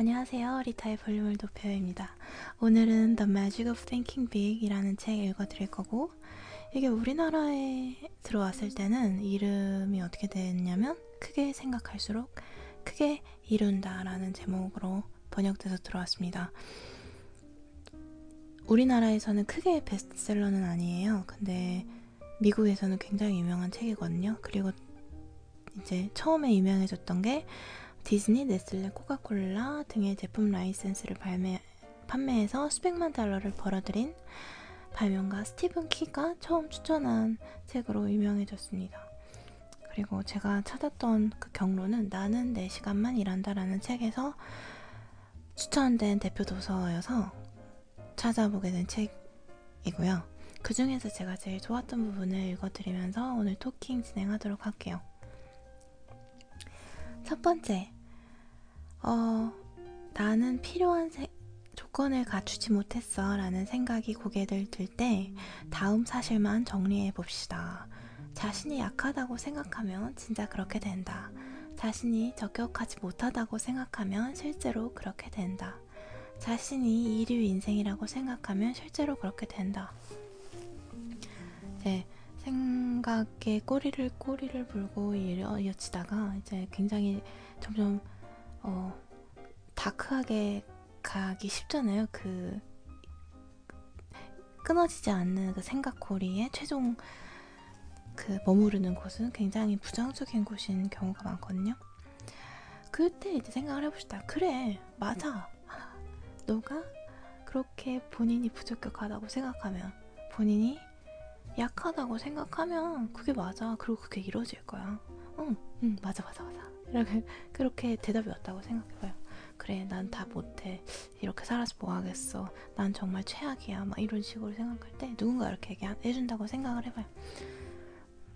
안녕하세요. 리타의 볼륨을 높여요입니다. 오늘은 The Magic of Thinking Big 이라는 책 읽어드릴 거고, 이게 우리나라에 들어왔을 때는 이름이 어떻게 됐냐면 크게 생각할수록 크게 이룬다 라는 제목으로 번역돼서 들어왔습니다. 우리나라에서는 크게 베스트셀러는 아니에요. 근데 미국에서는 굉장히 유명한 책이거든요. 그리고 이제 처음에 유명해졌던 게 디즈니, 네슬레, 코카콜라 등의 제품 라이센스를 판매해서 수백만 달러를 벌어들인 발명가 스티븐 키가 처음 추천한 책으로 유명해졌습니다. 그리고 제가 찾았던 그 경로는 나는 4시간만 일한다라는 책에서 추천된 대표 도서여서 찾아보게 된 책이고요. 그 중에서 제가 제일 좋았던 부분을 읽어드리면서 오늘 토킹 진행하도록 할게요. 첫 번째, 나는 필요한 조건을 갖추지 못했어 라는 생각이 고개를 들 때 다음 사실만 정리해 봅시다. 자신이 약하다고 생각하면 진짜 그렇게 된다. 자신이 적격하지 못하다고 생각하면 실제로 그렇게 된다. 자신이 이류 인생이라고 생각하면 실제로 그렇게 된다. 이제 생각에 꼬리를 물고 이어치다가 이제 굉장히 점점 다크하게 가기 쉽잖아요. 그 끊어지지 않는 그 생각고리에 최종 그 머무르는 곳은 굉장히 부정적인 곳인 경우가 많거든요. 그때 이제 생각을 해봅시다. 그래, 맞아. 너가 그렇게 본인이 부적격하다고 생각하면, 본인이 약하다고 생각하면 그게 맞아. 그리고 그게 이루어질 거야. 응, 맞아. 이렇게 그렇게 대답이 왔다고 생각해봐요. 그래, 난 다 못해. 이렇게 살아서 뭐 하겠어. 난 정말 최악이야. 막 이런 식으로 생각할 때 누군가 이렇게 얘기해준다고 생각을 해봐요.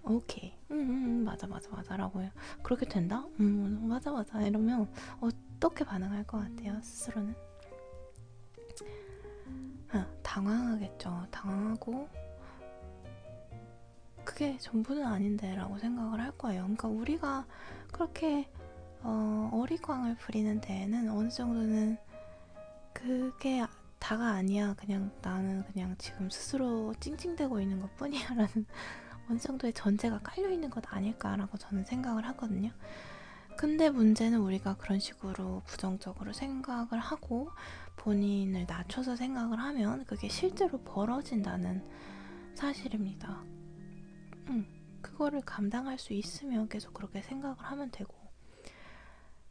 오케이. 맞아 라고 해요. 그렇게 된다? 맞아 이러면 어떻게 반응할 것 같아요, 스스로는? 당황하겠죠. 당황하고 그게 전부는 아닌데 라고 생각을 할 거예요. 그러니까 우리가 그렇게 어리광을 부리는 데에는 어느 정도는 그게 다가 아니야. 그냥 나는 그냥 지금 스스로 찡찡대고 있는 것 뿐이야 라는 어느 정도의 전제가 깔려있는 것 아닐까라고 저는 생각을 하거든요. 근데 문제는 우리가 그런 식으로 부정적으로 생각을 하고 본인을 낮춰서 생각을 하면 그게 실제로 벌어진다는 사실입니다. 그거를 감당할 수 있으면 계속 그렇게 생각을 하면 되고,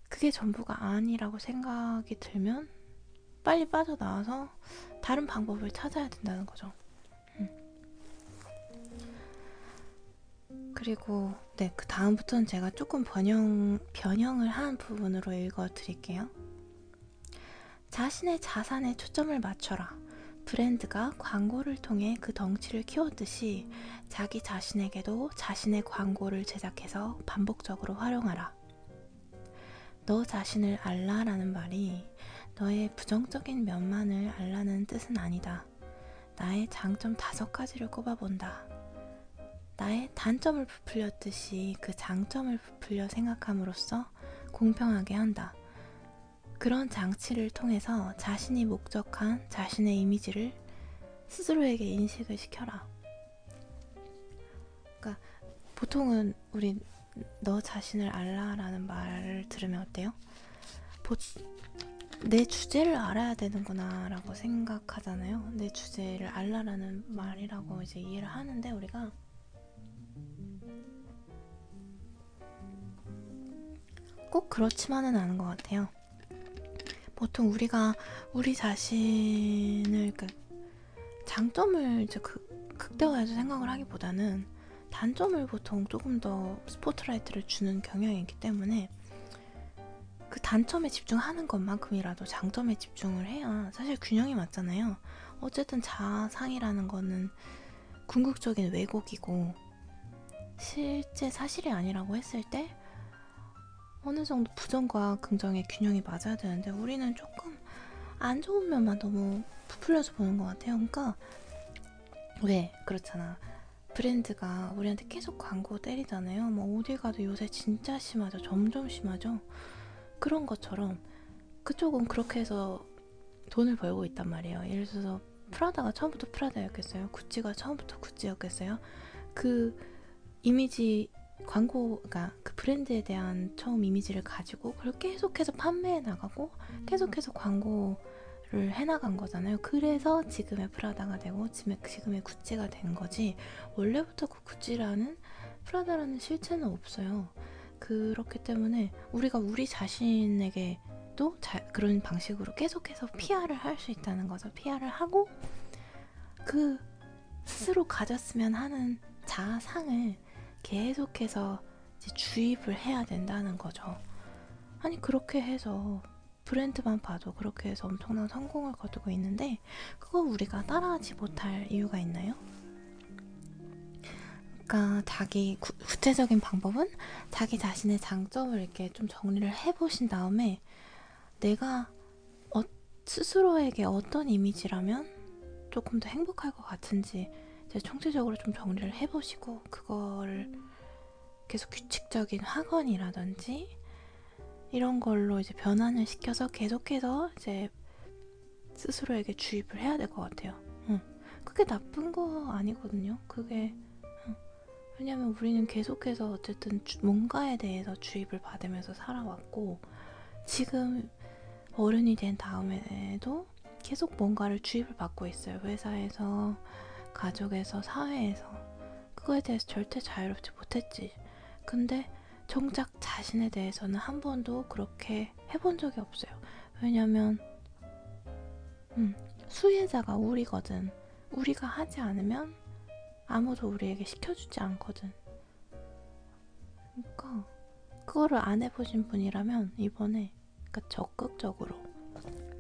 그게 전부가 아니라고 생각이 들면 빨리 빠져나와서 다른 방법을 찾아야 된다는 거죠. 그리고 그 다음부터는 제가 조금 변형을 한 부분으로 읽어드릴게요. 자신의 자산에 초점을 맞춰라. 브랜드가 광고를 통해 그 덩치를 키웠듯이 자기 자신에게도 자신의 광고를 제작해서 반복적으로 활용하라. 너 자신을 알라라는 말이 너의 부정적인 면만을 알라는 뜻은 아니다. 나의 장점 5가지를 꼽아본다. 나의 단점을 부풀렸듯이 그 장점을 부풀려 생각함으로써 공평하게 한다. 그런 장치를 통해서 자신이 목적한 자신의 이미지를 스스로에게 인식을 시켜라. 그러니까 보통은 우리 너 자신을 알라라는 말을 들으면 어때요? 내 주제를 알아야 되는구나 라고 생각하잖아요. 내 주제를 알라라는 말이라고 이제 이해를 하는데 우리가 꼭 그렇지만은 않은 것 같아요. 보통 우리가 우리 자신을 장점을 이제 극대화해서 생각을 하기보다는 단점을 보통 조금 더 스포트라이트를 주는 경향이 있기 때문에 그 단점에 집중하는 것만큼이라도 장점에 집중을 해야 사실 균형이 맞잖아요. 어쨌든 자상이라는 거는 궁극적인 왜곡이고 실제 사실이 아니라고 했을 때 어느 정도 부정과 긍정의 균형이 맞아야 되는데 우리는 조금 안 좋은 면만 너무 부풀려서 보는 것 같아요. 그러니까 왜 그렇잖아. 브랜드가 우리한테 계속 광고 때리잖아요. 뭐 어딜 가도 요새 진짜 심하죠. 점점 심하죠. 그런 것처럼 그쪽은 그렇게 해서 돈을 벌고 있단 말이에요. 예를 들어서 프라다가 처음부터 프라다였겠어요? 구찌가 처음부터 구찌였겠어요? 그 이미지 광고가 그 브랜드에 대한 처음 이미지를 가지고 그걸 계속해서 판매해 나가고 계속해서 광고를 해나간 거잖아요. 그래서 지금의 프라다가 되고 지금의 구찌가 된 거지, 원래부터 그 구찌라는 프라다라는 실체는 없어요. 그렇기 때문에 우리가 우리 자신에게 또 그런 방식으로 계속해서 PR을 할 수 있다는 거죠. PR을 하고 그 스스로 가졌으면 하는 자아상을 계속해서 이제 주입을 해야 된다는 거죠. 아니 그렇게 해서 브랜드만 봐도 그렇게 해서 엄청난 성공을 거두고 있는데 그거 우리가 따라하지 못할 이유가 있나요? 그러니까 자기 구체적인 방법은 자기 자신의 장점을 이렇게 좀 정리를 해보신 다음에 내가 스스로에게 어떤 이미지라면 조금 더 행복할 것 같은지 이제 총체적으로 좀 정리를 해보시고 그거를 계속 규칙적인 학원이라든지 이런 걸로 이제 변환을 시켜서 계속해서 이제 스스로에게 주입을 해야 될 것 같아요. 그게 나쁜 거 아니거든요. 그게 왜냐면 우리는 계속해서 어쨌든 뭔가에 대해서 주입을 받으면서 살아왔고 지금 어른이 된 다음에도 계속 뭔가를 주입을 받고 있어요. 회사에서, 가족에서, 사회에서. 그거에 대해서 절대 자유롭지 못했지. 근데 정작 자신에 대해서는 한 번도 그렇게 해본 적이 없어요. 왜냐면 수혜자가 우리거든. 우리가 하지 않으면 아무도 우리에게 시켜주지 않거든. 그러니까 그거를 안 해보신 분이라면 이번에 그러니까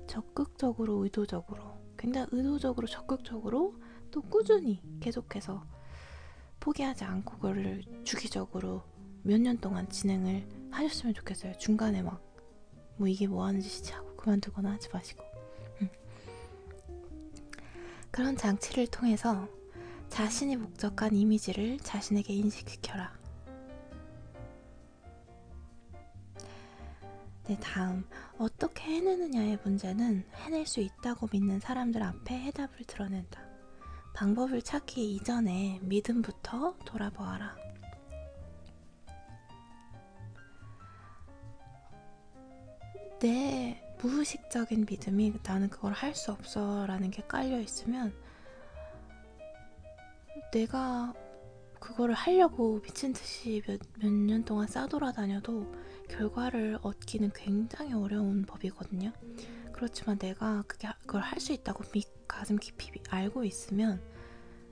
적극적으로 의도적으로 굉장히 의도적으로 적극적으로 또 꾸준히 계속해서 포기하지 않고 그거를 주기적으로 몇 년 동안 진행을 하셨으면 좋겠어요. 중간에 막 뭐 이게 뭐 하는 짓이지 하고 그만두거나 하지 마시고 그런 장치를 통해서 자신이 목적한 이미지를 자신에게 인식시켜라. 네, 다음 어떻게 해내느냐의 문제는 해낼 수 있다고 믿는 사람들 앞에 해답을 드러낸다. 방법을 찾기 이전에 믿음부터 돌아보아라. 내 무의식적인 믿음이 나는 그걸 할 수 없어 라는 게 깔려 있으면 내가 그거를 하려고 미친듯이 몇 년 동안 싸돌아다녀도 결과를 얻기는 굉장히 어려운 법이거든요. 그렇지만 내가 그걸 할 수 있다고 가슴 깊이 알고 있으면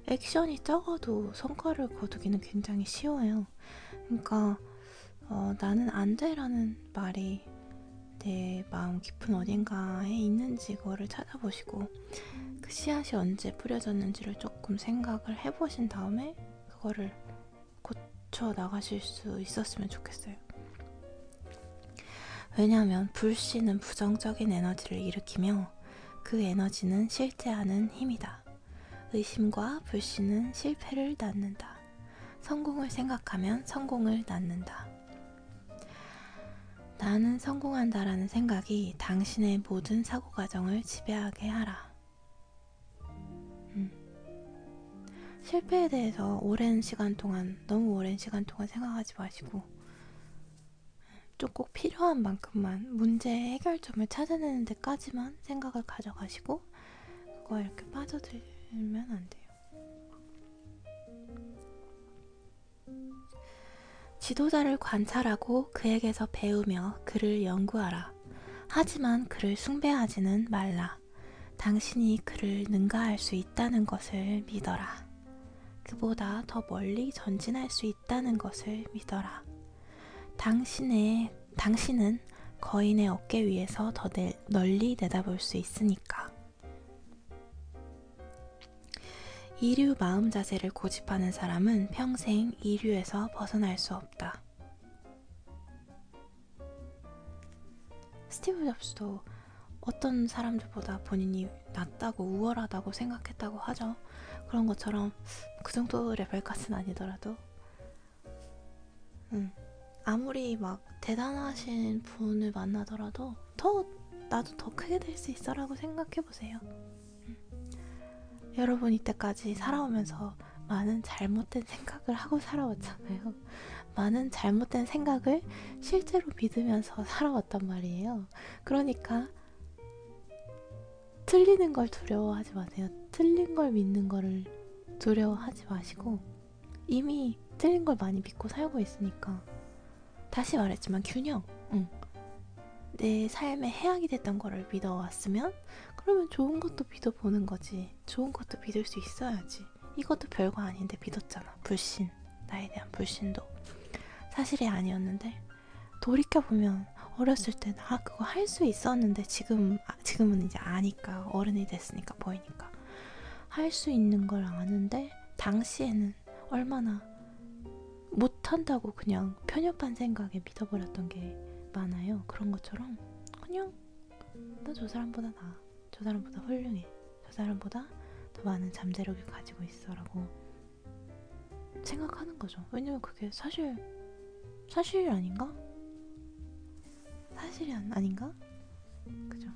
액션이 적어도 성과를 거두기는 굉장히 쉬워요. 그러니까 나는 안 돼라는 말이 내 마음 깊은 어딘가에 있는지 그거를 찾아보시고 그 씨앗이 언제 뿌려졌는지를 조금 생각을 해보신 다음에 그거를 고쳐 나가실 수 있었으면 좋겠어요. 왜냐하면 불씨는 부정적인 에너지를 일으키며 그 에너지는 실제하는 힘이다. 의심과 불씨는 실패를 낳는다. 성공을 생각하면 성공을 낳는다. 나는 성공한다라는 생각이 당신의 모든 사고 과정을 지배하게 하라. 실패에 대해서 너무 오랜 시간 동안 생각하지 마시고 좀 꼭 필요한 만큼만 문제의 해결점을 찾아내는 데까지만 생각을 가져가시고 그거에 이렇게 빠져들면 안 돼요. 지도자를 관찰하고 그에게서 배우며 그를 연구하라. 하지만 그를 숭배하지는 말라. 당신이 그를 능가할 수 있다는 것을 믿어라. 그보다 더 멀리 전진할 수 있다는 것을 믿어라. 당신은 거인의 어깨 위에서 더 널리 내다볼 수 있으니까. 이류 마음 자세를 고집하는 사람은 평생 이류에서 벗어날 수 없다. 스티브 잡스도 어떤 사람들보다 본인이 낫다고 우월하다고 생각했다고 하죠. 그런 것처럼 그 정도 레벨까지는 아니더라도 아무리 막 대단하신 분을 만나더라도 더 나도 더 크게 될 수 있어 라고 생각해보세요. 여러분 이때까지 살아오면서 많은 잘못된 생각을 하고 살아왔잖아요. 많은 잘못된 생각을 실제로 믿으면서 살아왔단 말이에요. 그러니까 틀리는 걸 두려워하지 마세요. 틀린 걸 믿는 거를 두려워하지 마시고 이미 틀린 걸 많이 믿고 살고 있으니까 다시 말했지만 균형. 내 삶에 해악이 됐던 거를 믿어왔으면 그러면 좋은 것도 믿어보는 거지. 좋은 것도 믿을 수 있어야지. 이것도 별거 아닌데 믿었잖아. 불신. 나에 대한 불신도 사실이 아니었는데 돌이켜보면 어렸을 땐 그거 할 수 있었는데 지금은 이제 아니까 어른이 됐으니까 보이니까 할 수 있는 걸 아는데 당시에는 얼마나 못한다고 그냥 편협한 생각에 믿어버렸던 게 많아요. 그런 것처럼 그냥 나 저 사람보다 나아, 저 사람보다 훌륭해, 저 사람보다 더 많은 잠재력을 가지고 있어 라고 생각하는 거죠. 왜냐면 그게 사실 아닌가? 사실이 아닌가? 그죠?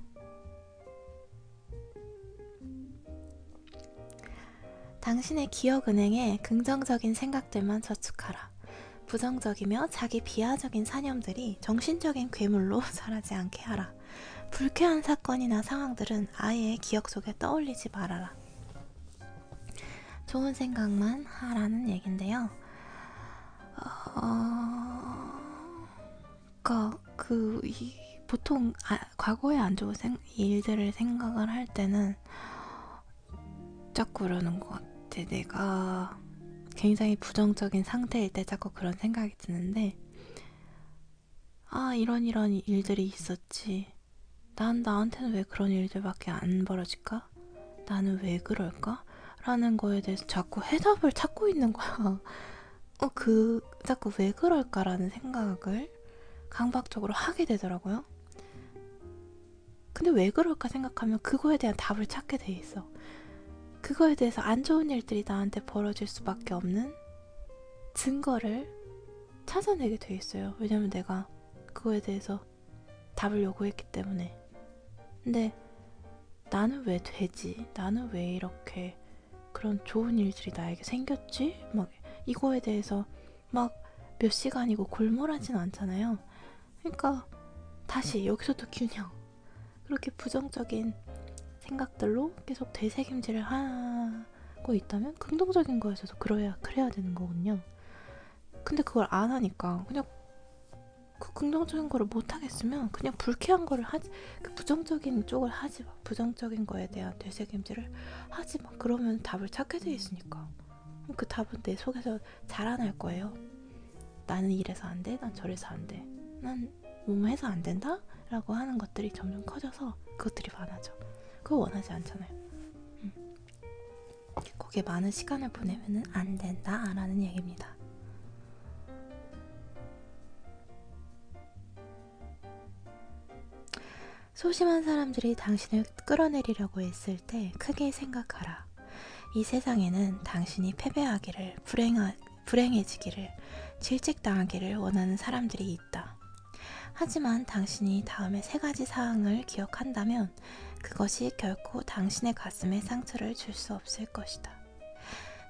당신의 기억은행에 긍정적인 생각들만 저축하라. 부정적이며 자기 비하적인 사념들이 정신적인 괴물로 자라지 않게 하라. 불쾌한 사건이나 상황들은 아예 기억 속에 떠올리지 말아라. 좋은 생각만 하라는 얘긴데요. 보통 과거에 안 좋은 일들을 생각을 할 때는 자꾸 그러는 것 같아. 내가 굉장히 부정적인 상태일 때 자꾸 그런 생각이 드는데 이런 일들이 있었지. 나한테는 왜 그런 일들밖에 안 벌어질까? 나는 왜 그럴까? 라는 거에 대해서 자꾸 해답을 찾고 있는 거야. 자꾸 왜 그럴까라는 생각을 강박적으로 하게 되더라고요. 근데 왜 그럴까 생각하면 그거에 대한 답을 찾게 돼 있어. 그거에 대해서 안 좋은 일들이 나한테 벌어질 수밖에 없는 증거를 찾아내게 돼 있어요. 왜냐면 내가 그거에 대해서 답을 요구했기 때문에. 근데 나는 왜 되지? 나는 왜 이렇게 그런 좋은 일들이 나에게 생겼지? 막 이거에 대해서 막 몇 시간이고 골몰하진 않잖아요. 그러니까 다시 여기서도 균형. 그렇게 부정적인 생각들로 계속 되새김질을 하고 있다면 긍정적인 거에서도 그래야 되는 거군요. 근데 그걸 안 하니까 그냥 그 긍정적인 거를 못 하겠으면 그냥 불쾌한 거를 하지, 그 부정적인 쪽을 하지 마. 부정적인 거에 대한 되새김질을 하지 마. 그러면 답을 찾게 돼 있으니까. 그 답은 내 속에서 자라날 거예요. 나는 이래서 안 돼, 난 저래서 안 돼, 난 뭐뭐 해서 안 된다? 라고 하는 것들이 점점 커져서 그것들이 많아져. 그거 원하지 않잖아요. 거기에 많은 시간을 보내면 안 된다 라는 얘기입니다. 소심한 사람들이 당신을 끌어내리려고 했을 때 크게 생각하라. 이 세상에는 당신이 패배하기를, 불행해지기를, 질책당하기를 원하는 사람들이 있다. 하지만 당신이 다음에 3가지 사항을 기억한다면 그것이 결코 당신의 가슴에 상처를 줄 수 없을 것이다.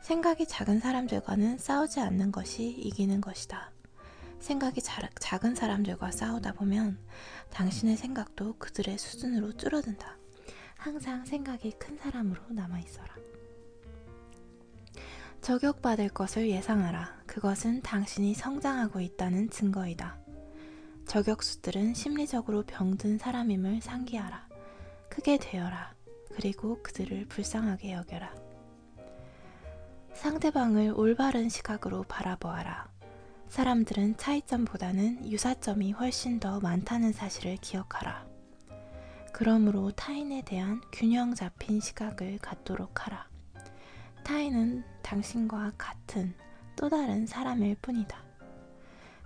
생각이 작은 사람들과는 싸우지 않는 것이 이기는 것이다. 생각이 작은 사람들과 싸우다 보면 당신의 생각도 그들의 수준으로 줄어든다. 항상 생각이 큰 사람으로 남아있어라. 저격받을 것을 예상하라. 그것은 당신이 성장하고 있다는 증거이다. 저격수들은 심리적으로 병든 사람임을 상기하라. 크게 되어라. 그리고 그들을 불쌍하게 여겨라. 상대방을 올바른 시각으로 바라보아라. 사람들은 차이점보다는 유사점이 훨씬 더 많다는 사실을 기억하라. 그러므로 타인에 대한 균형 잡힌 시각을 갖도록 하라. 타인은 당신과 같은 또 다른 사람일 뿐이다.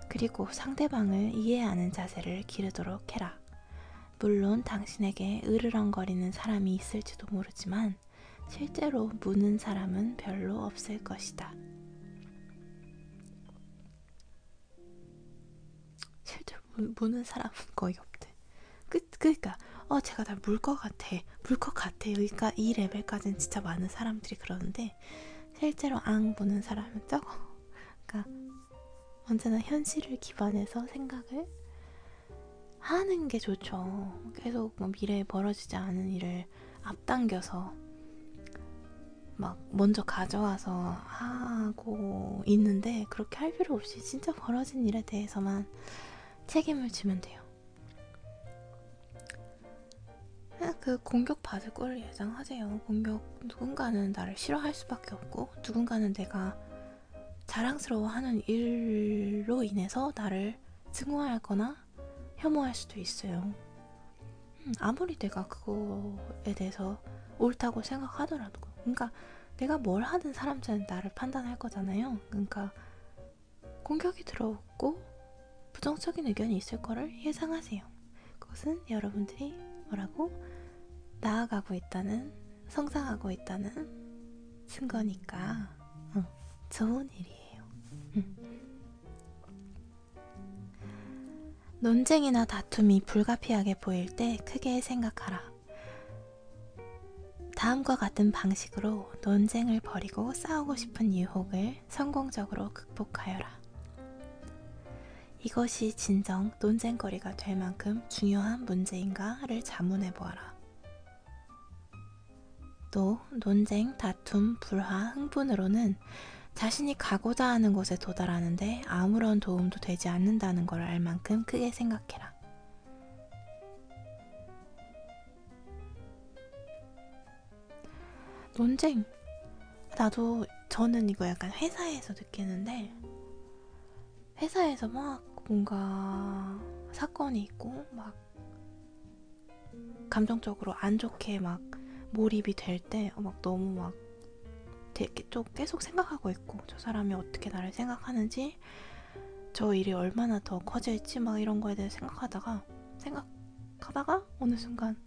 그리고 상대방을 이해하는 자세를 기르도록 해라. 물론 당신에게 으르렁거리는 사람이 있을지도 모르지만 실제로 무는 사람은 별로 없을 것이다. 실제로 무는 사람은 거의 없대. 그러니까 제가 다 물 것 같아, 물 것 같아요. 그러니까 이 레벨까지는 진짜 많은 사람들이 그러는데 실제로 앙 보는 사람은 적어. 그러니까 언제나 현실을 기반해서 생각을 하는 게 좋죠. 계속 뭐 미래에 벌어지지 않은 일을 앞당겨서 막 먼저 가져와서 하고 있는데, 그렇게 할 필요 없이 진짜 벌어진 일에 대해서만 책임을 지면 돼요. 그 공격 받을 걸 예상하세요. 누군가는 나를 싫어할 수밖에 없고, 누군가는 내가 자랑스러워하는 일로 인해서 나를 증오하거나 혐오할 수도 있어요. 아무리 내가 그거에 대해서 옳다고 생각하더라도, 그러니까 내가 뭘 하든 사람들은 나를 판단할 거잖아요. 그러니까 공격이 들어오고 부정적인 의견이 있을 거를 예상하세요. 그것은 여러분들이 뭐라고 나아가고 있다는, 성장하고 있다는 증거니까 좋은 일이에요. 논쟁이나 다툼이 불가피하게 보일 때 크게 생각하라. 다음과 같은 방식으로 논쟁을 벌이고 싸우고 싶은 유혹을 성공적으로 극복하여라. 이것이 진정 논쟁거리가 될 만큼 중요한 문제인가를 자문해보아라. 또 논쟁, 다툼, 불화, 흥분으로는 자신이 가고자 하는 곳에 도달하는데 아무런 도움도 되지 않는다는 걸 알 만큼 크게 생각해라. 논쟁, 저는 이거 약간 회사에서 느끼는데, 회사에서 막 뭔가 사건이 있고 막 감정적으로 안 좋게 막 몰입이 될 때 막 너무 막 좀 계속 생각하고 있고, 저 사람이 어떻게 나를 생각하는지, 저 일이 얼마나 더 커질지 막 이런 거에 대해 생각하다가 어느 순간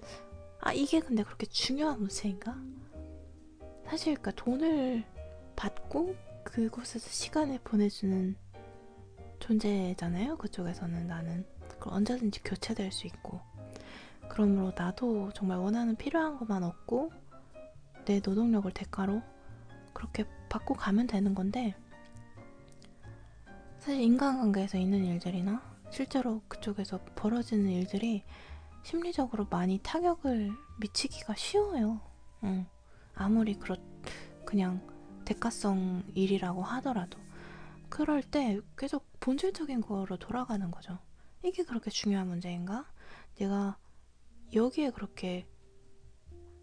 이게 근데 그렇게 중요한 문제인가? 사실 그러니까 돈을 받고 그곳에서 시간을 보내주는 존재잖아요. 그쪽에서는 나는 그럼 언제든지 교체될 수 있고, 그러므로 나도 정말 원하는 필요한 것만 얻고 내 노동력을 대가로 그렇게 받고 가면 되는 건데, 사실 인간관계에서 있는 일들이나 실제로 그쪽에서 벌어지는 일들이 심리적으로 많이 타격을 미치기가 쉬워요. 아무리 그냥 대가성 일이라고 하더라도 그럴 때 계속 본질적인 거로 돌아가는 거죠. 이게 그렇게 중요한 문제인가? 내가 여기에 그렇게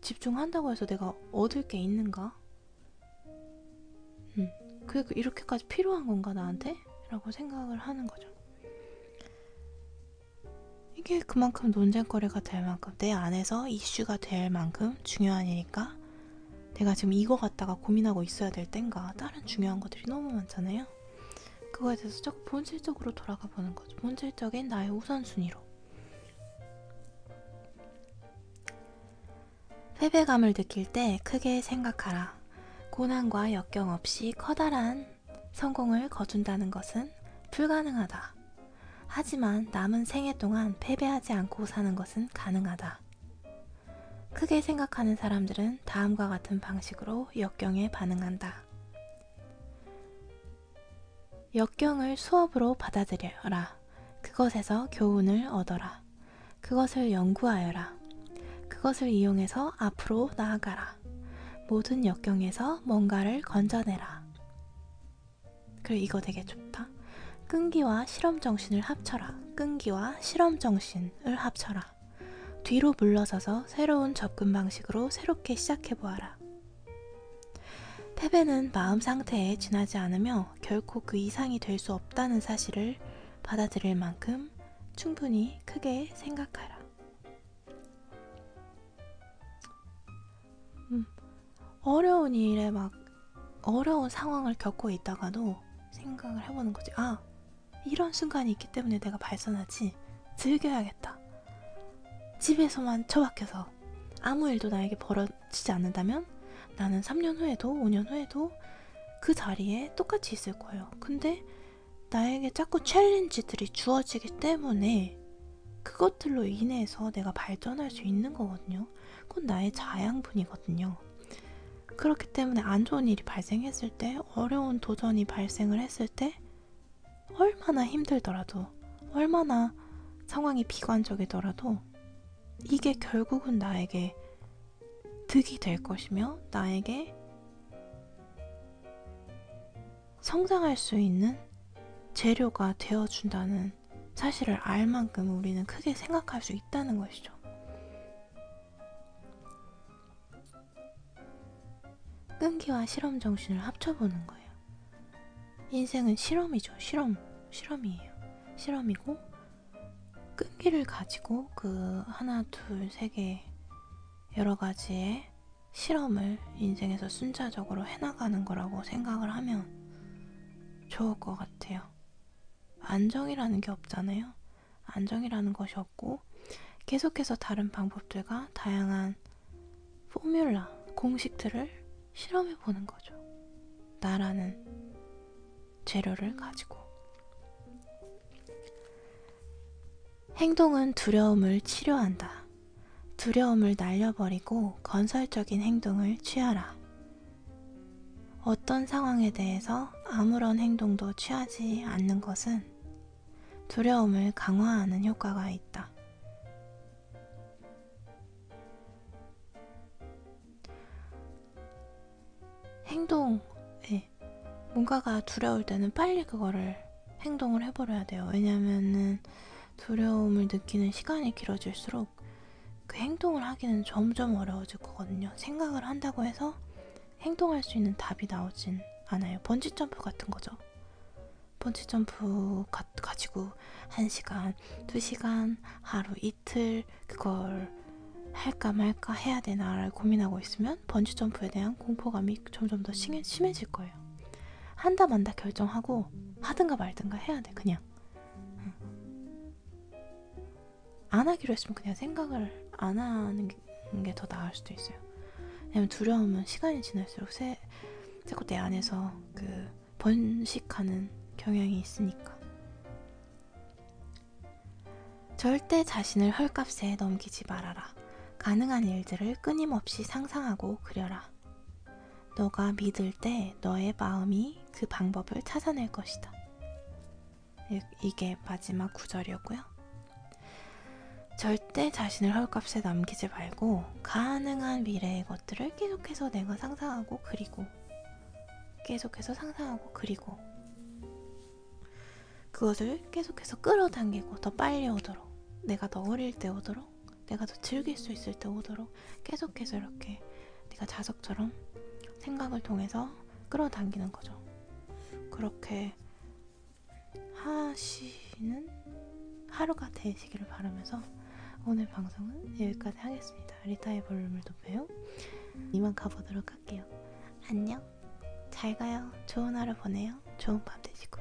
집중한다고 해서 내가 얻을 게 있는가? 그게 이렇게까지 필요한 건가 나한테? 라고 생각을 하는 거죠. 이게 그만큼 논쟁거리가 될 만큼, 내 안에서 이슈가 될 만큼 중요한 일일까? 내가 지금 이거 갖다가 고민하고 있어야 될 땐가? 다른 중요한 것들이 너무 많잖아요. 그거에 대해서 조금 본질적으로 돌아가 보는 거죠. 본질적인 나의 우선순위로. 패배감을 느낄 때 크게 생각하라. 고난과 역경 없이 커다란 성공을 거둔다는 것은 불가능하다. 하지만 남은 생애 동안 패배하지 않고 사는 것은 가능하다. 크게 생각하는 사람들은 다음과 같은 방식으로 역경에 반응한다. 역경을 수업으로 받아들여라. 그것에서 교훈을 얻어라. 그것을 연구하여라. 그것을 이용해서 앞으로 나아가라. 모든 역경에서 뭔가를 건져내라. 그리고 이거 되게 좋다. 끈기와 실험정신을 합쳐라. 끈기와 실험정신을 합쳐라. 뒤로 물러서서 새로운 접근 방식으로 새롭게 시작해보아라. 패배는 마음 상태에 지나지 않으며 결코 그 이상이 될 수 없다는 사실을 받아들일 만큼 충분히 크게 생각하라. 어려운 일에 막 어려운 상황을 겪고 있다가도 생각을 해보는 거지. 이런 순간이 있기 때문에 내가 발산하지. 즐겨야겠다. 집에서만 처박혀서 아무 일도 나에게 벌어지지 않는다면 나는 3년 후에도 5년 후에도 그 자리에 똑같이 있을 거예요. 근데 나에게 자꾸 챌린지들이 주어지기 때문에 그것들로 인해서 내가 발전할 수 있는 거거든요. 그건 나의 자양분이거든요. 그렇기 때문에 안 좋은 일이 발생했을 때, 어려운 도전이 발생을 했을 때 얼마나 힘들더라도, 얼마나 상황이 비관적이더라도 이게 결국은 나에게 득이 될 것이며 나에게 성장할 수 있는 재료가 되어준다는 사실을 알 만큼 우리는 크게 생각할 수 있다는 것이죠. 끈기와 실험 정신을 합쳐보는 거예요. 인생은 실험이죠. 실험이에요. 실험이고, 끈기를 가지고 그 하나, 둘, 세 개 여러 가지의 실험을 인생에서 순차적으로 해나가는 거라고 생각을 하면 좋을 것 같아요. 안정이라는 게 없잖아요. 안정이라는 것이 없고 계속해서 다른 방법들과 다양한 포뮬라, 공식들을 실험해 보는 거죠. 나라는 재료를 가지고. 행동은 두려움을 치료한다. 두려움을 날려버리고 건설적인 행동을 취하라. 어떤 상황에 대해서 아무런 행동도 취하지 않는 것은 두려움을 강화하는 효과가 있다. 뭔가가 두려울 때는 빨리 그거를 행동을 해버려야 돼요. 왜냐면은 두려움을 느끼는 시간이 길어질수록 그 행동을 하기는 점점 어려워질 거거든요. 생각을 한다고 해서 행동할 수 있는 답이 나오진 않아요. 번지점프 같은 거죠. 번지점프 가지고 1시간, 2시간, 하루, 이틀 그걸 할까 말까 해야 되나를 고민하고 있으면 번지점프에 대한 공포감이 점점 더 심해질 거예요. 한다 만다 결정하고 하든가 말든가 해야 돼. 그냥 안 하기로 했으면 그냥 생각을 안 하는 게 더 나을 수도 있어요. 왜냐면 두려움은 시간이 지날수록 자꾸 내 안에서 그 번식하는 경향이 있으니까. 절대 자신을 헐값에 넘기지 말아라. 가능한 일들을 끊임없이 상상하고 그려라. 너가 믿을 때 너의 마음이 그 방법을 찾아낼 것이다. 이게 마지막 구절이었고요. 절대 자신을 헐값에 남기지 말고 가능한 미래의 것들을 계속해서 내가 상상하고 그리고 계속해서 상상하고 그리고 그것을 계속해서 끌어당기고 더 빨리 오도록, 내가 더 어릴 때 오도록, 내가 더 즐길 수 있을 때 오도록 계속해서 이렇게 네가 자석처럼 생각을 통해서 끌어당기는 거죠. 그렇게 하시는 하루가 되시기를 바라면서 오늘 방송은 여기까지 하겠습니다. 리타의 볼륨을 높여요. 이만 가보도록 할게요. 안녕. 잘 가요. 좋은 하루 보내요. 좋은 밤 되시고.